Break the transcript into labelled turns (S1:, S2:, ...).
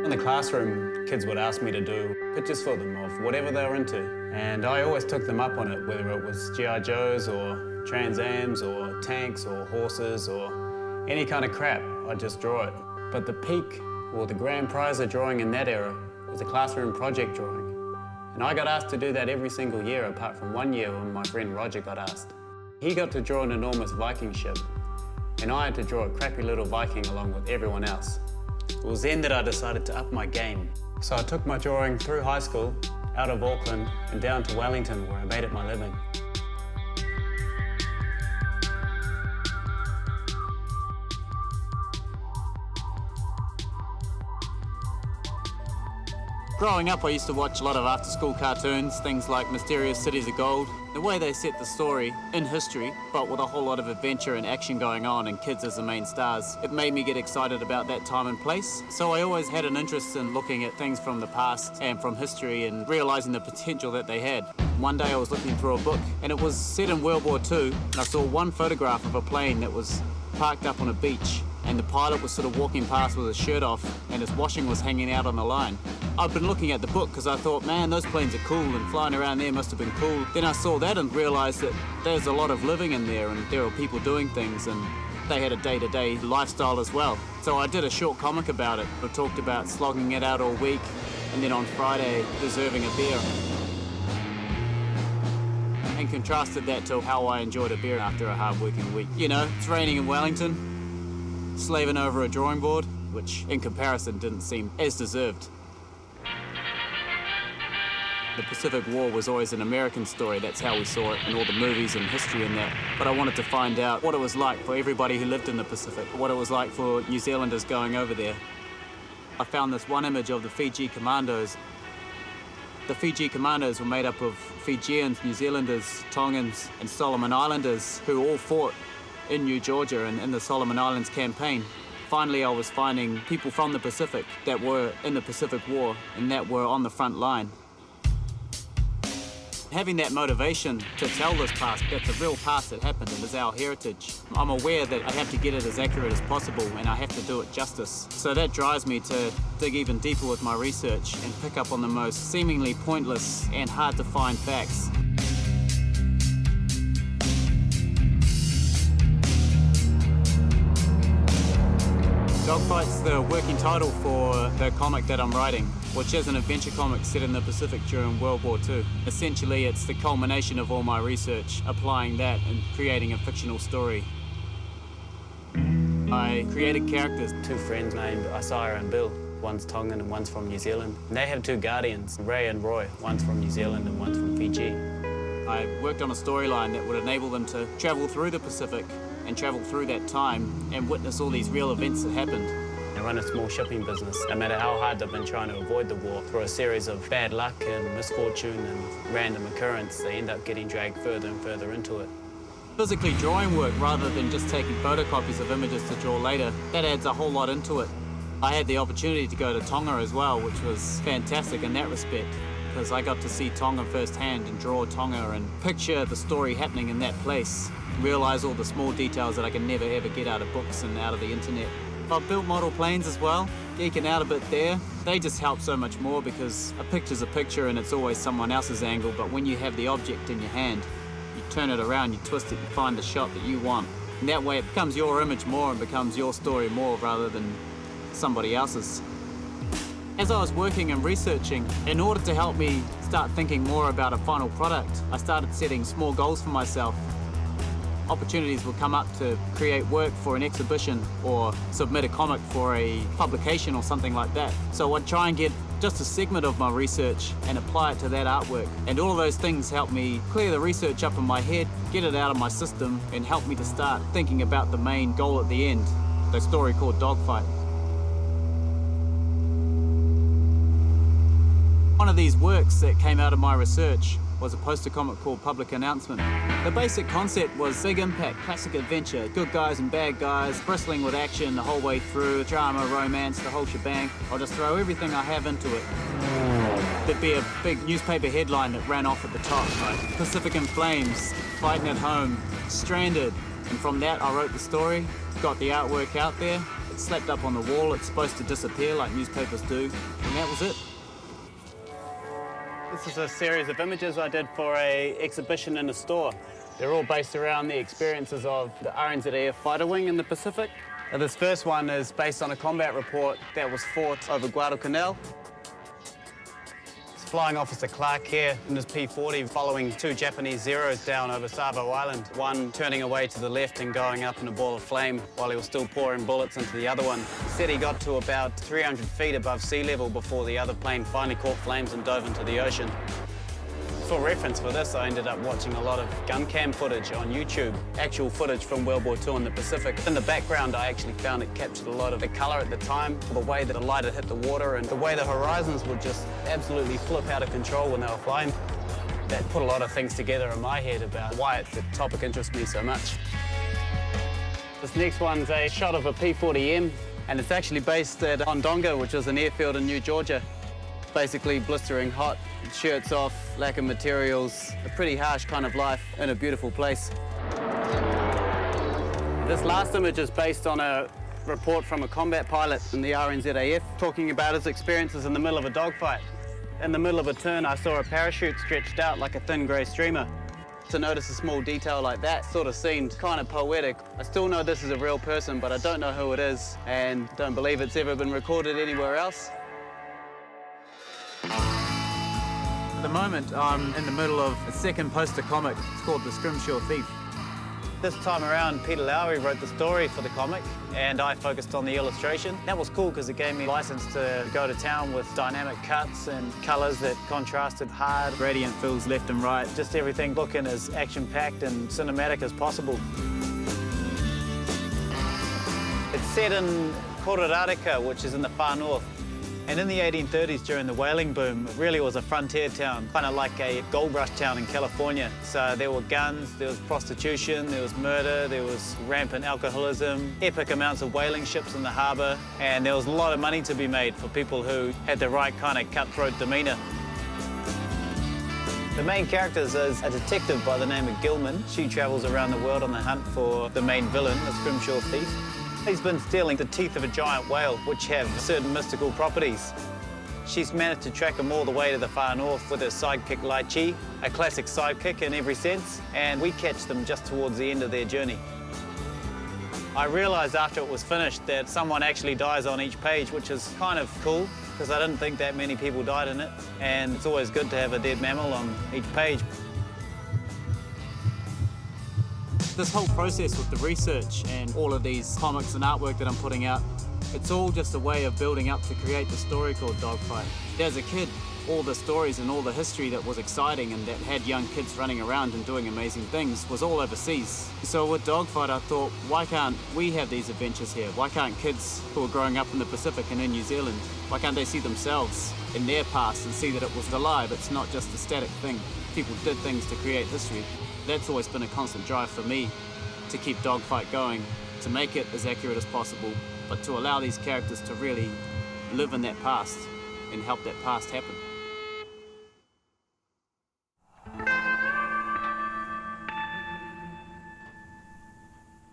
S1: In the classroom, kids would ask me to do pictures for them of whatever they were into. And I always took them up on it, whether it was G.I. Joes or Trans Ams or tanks or horses or any kind of crap, I'd just draw it. But the peak, or the grand prize of drawing in that era, was a classroom project drawing. And I got asked to do that every single year, apart from one year when my friend Roger got asked. He got to draw an enormous Viking ship, and I had to draw a crappy little Viking along with everyone else. It was then that I decided to up my game. So I took my drawing through high school, out of Auckland, and down to Wellington, where I made it my living. Growing up, I used to watch a lot of after-school cartoons, things like Mysterious Cities of Gold. The way they set the story in history, but with a whole lot of adventure and action going on and kids as the main stars, it made me get excited about that time and place. So I always had an interest in looking at things from the past and from history and realising the potential that they had. One day I was looking through a book and it was set in World War II, and I saw one photograph of a plane that was parked up on a beach, and the pilot was sort of walking past with his shirt off and his washing was hanging out on the line. I've been looking at the book because I thought, man, those planes are cool and flying around there must have been cool. Then I saw that and realised that there's a lot of living in there and there are people doing things and they had a day-to-day lifestyle as well. So I did a short comic about it. I talked about slogging it out all week and then on Friday deserving a beer. And contrasted that to how I enjoyed a beer after a hard-working week. You know, it's raining in Wellington, slaving over a drawing board, which in comparison didn't seem as deserved. The Pacific War was always an American story. That's how we saw it in all the movies and history and that. But I wanted to find out what it was like for everybody who lived in the Pacific, what it was like for New Zealanders going over there. I found this one image of the Fiji Commandos. The Fiji Commandos were made up of Fijians, New Zealanders, Tongans and Solomon Islanders who all fought in New Georgia and in the Solomon Islands campaign. Finally, I was finding people from the Pacific that were in the Pacific War and that were on the front line. Having that motivation to tell this past, that's a real past that happened and is our heritage. I'm aware that I have to get it as accurate as possible and I have to do it justice. So that drives me to dig even deeper with my research and pick up on the most seemingly pointless and hard to find facts. Dogfight's the working title for the comic that I'm writing, which is an adventure comic set in the Pacific during World War II. Essentially, it's the culmination of all my research, applying that and creating a fictional story. I created characters, two friends named Isaiah and Bill. One's Tongan and one's from New Zealand. And they have two guardians, Ray and Roy. One's from New Zealand and one's from Fiji. I worked on a storyline that would enable them to travel through the Pacific and travel through that time and witness all these real events that happened. They run a small shipping business. No matter how hard they've been trying to avoid the war, through a series of bad luck and misfortune and random occurrence, they end up getting dragged further and further into it. Physically drawing work rather than just taking photocopies of images to draw later, that adds a whole lot into it. I had the opportunity to go to Tonga as well, which was fantastic in that respect, because I got to see Tonga firsthand and draw Tonga and picture the story happening in that place. Realise all the small details that I can never ever get out of books and out of the internet. I've built model planes as well, geeking out a bit there. They just help so much more because a picture's a picture and it's always someone else's angle, but when you have the object in your hand, you turn it around, you twist it and find the shot that you want. And that way it becomes your image more and becomes your story more rather than somebody else's. As I was working and researching, in order to help me start thinking more about a final product, I started setting small goals for myself. Opportunities would come up to create work for an exhibition or submit a comic for a publication or something like that. So I'd try and get just a segment of my research and apply it to that artwork. And all of those things helped me clear the research up in my head, get it out of my system, and help me to start thinking about the main goal at the end, the story called Dogfight. One of these works that came out of my research was a poster comic called Public Announcement. The basic concept was big impact, classic adventure, good guys and bad guys, bristling with action the whole way through, drama, romance, the whole shebang. I'll just throw everything I have into it. There'd be a big newspaper headline that ran off at the top, like Pacific in Flames, Fighting at Home, Stranded. And from that I wrote the story, got the artwork out there.
S2: slapped up on the wall. It's supposed to disappear like newspapers do, and that was it.
S1: This is a series of images I did for an exhibition in a store. They're all based around the experiences of the RNZAF fighter wing in the Pacific. This first one is based on a combat report that was fought over Guadalcanal. It's Flying Officer Clark here in his P-40 following 2 Japanese Zeros down over Savo Island, one turning away to the left and going up in a ball of flame while he was still pouring bullets into the other one. He said he got to about 300 feet above sea level before the other plane finally caught flames and dove into the ocean. For reference for this, I ended up watching a lot of gun cam footage on YouTube, actual footage from World War II in the Pacific. In the background, I actually found it captured a lot of the colour at the time, the way that the light had hit the water and the way the horizons would just absolutely flip out of control when they were flying. That put a lot of things together in my head about why the topic interests me so much. This next one's a shot of a P-40M, and it's actually based at Ondonga, which is an airfield in New Georgia. Basically blistering hot, shirts off, lack of materials, a pretty harsh kind of life in a beautiful place. This last image is based on a report from a combat pilot in the RNZAF talking about his experiences in the middle of a dogfight. In the middle of a turn, I saw a parachute stretched out like a thin grey streamer. To notice a small detail like that sort of seemed kind of poetic. I still know this is a real person, but I don't know who it is and don't believe it's ever been recorded anywhere else.
S2: At the moment, I'm in the middle of a second poster comic. It's called The Scrimshaw Thief.
S1: This time around, Peter Lowry wrote the story for the comic, and I focused on the illustration. That was cool because it gave me license to go to town with dynamic cuts and colours that contrasted hard.
S2: Gradient fills left and right.
S1: Just everything looking as action-packed and cinematic as possible. It's set in Kororareka, which is in the far north. And in the 1830s, during the whaling boom, it really was a frontier town, kind of like a gold rush town in California. So there were guns, there was prostitution, there was murder, there was rampant alcoholism, epic amounts of whaling ships in the harbour, and there was a lot of money to be made for people who had the right kind of cutthroat demeanour. The main character is a detective by the name of Gilman. She travels around the world on the hunt for the main villain, the Scrimshaw Thief. He's been stealing the teeth of a giant whale, which have certain mystical properties. She's managed to track him all the way to the far north with her sidekick Lai Chi, a classic sidekick in every sense, and we catch them just towards the end of their journey. I realised after it was finished that someone actually dies on each page, which is kind of cool, because I didn't think that many people died in it, and it's always good to have a dead mammal on each page.
S2: This whole process with the research and all of these comics and artwork that I'm putting out, it's all just a way of building up to create the story called Dogfight. As a kid, all the stories and all the history that was exciting and that had young kids running around and doing amazing things was all overseas. So with Dogfight, I thought, why can't we have these adventures here? Why can't kids who are growing up in the Pacific and in New Zealand, why can't they see themselves in their past and see that it was alive? It's not just a static thing. People did things to create history. That's always been a constant drive for me, to keep Dogfight going, to make it as accurate as possible, but to allow these characters to really live in that past and help that past happen.